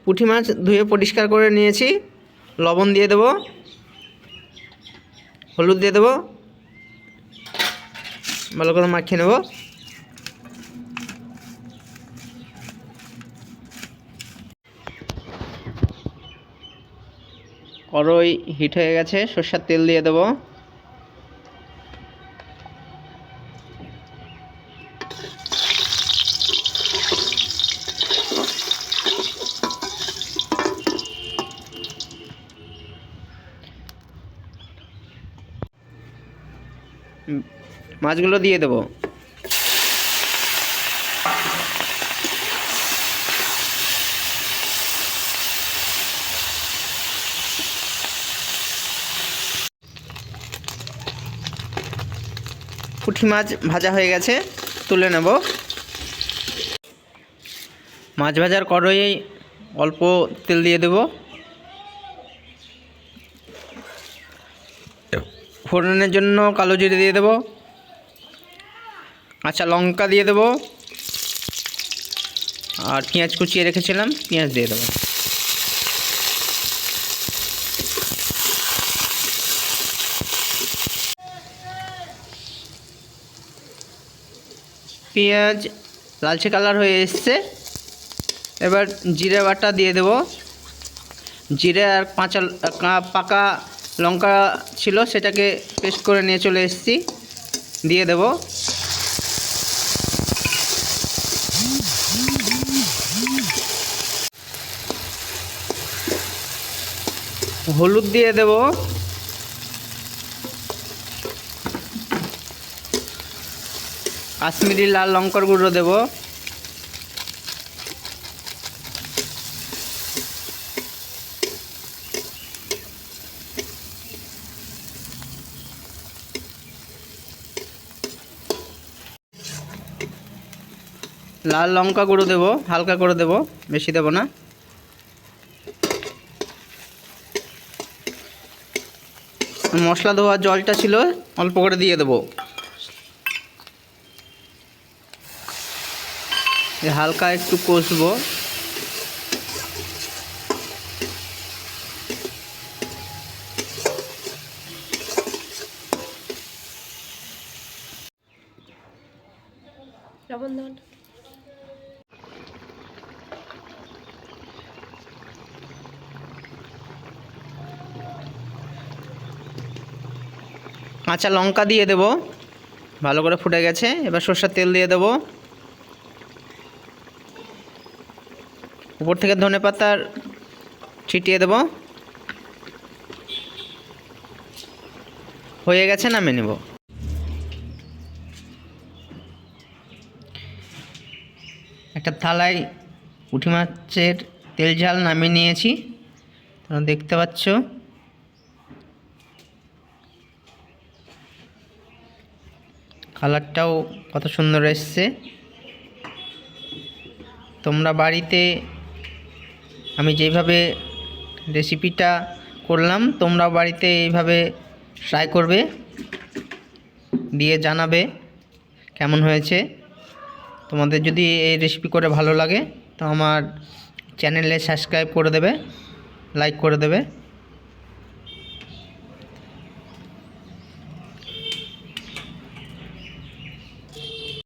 পুঁটি মাছ ধুয়ে পরিষ্কার করে নিয়েছি। লবণ দিয়ে দেবো, হলুদ দিয়ে দেবো, ভালো করে মাখিয়ে নেব। কড়াই হিট হয়ে গেছে, সরষের তেল দিয়ে দেবো। মাছগুলো দিয়ে দেবো। পুঁটি মাছ ভাজা হয়ে গেছে, তুলে নেব। মাছ ভাজার কড়াইয়ে অল্প তেল দিয়ে দেব। ফোড়নের জন্য কালো জিরে দিয়ে দেব, কাঁচা লঙ্কা দিয়ে দেব, আর পেঁয়াজ কুচিয়ে রেখেছিলাম, পেঁয়াজ দিয়ে দেবো। পেঁয়াজ লালচে কালার হয়ে এসছে, এবার জিরে বাটা দিয়ে দেব। জিরে আর পাকা লঙ্কা ছিল, সেটাকে পেস্ট করে নিয়ে চলে এসেছি, দিয়ে দেব। হলুদ দিয়ে দেব, কাশ্মীরি লাল লঙ্কার গুঁড়ো দেব, লাল লঙ্কা গুঁড়ো দেব, হালকা করে দেব, বেশি দেব না। মশলা ধোয়ার জলটা ছিল, অল্প করে দিয়ে দেব। হালকা একটু কষবো। লবণ দেবেন। কাঁচা লঙ্কা দিয়ে দেব, ভালো করে ফুটে গেছে। এবার সরষের তেল দিয়ে দেব, উপর থেকে ধনেপাতার ছিটিয়ে দেব। হয়ে গেছে, নামিয়ে নেব। একটা থালায় পুঁটি মাছের তেল ঝাল নামিয়ে নিয়েছি, তোমরা দেখতে পাচ্ছ। কালারটাও কত সুন্দর এসছে। তোমরা বাড়িতে আমি যেভাবে রেসিপিটা করলাম, তোমরা বাড়িতে এইভাবে ট্রাই করবে, দিয়ে জানাবে কেমন হয়েছে। তোমাদের যদি এই রেসিপি করে ভালো লাগে তো আমার চ্যানেলে সাবস্ক্রাইব করে দেবে, লাইক করে দেবে।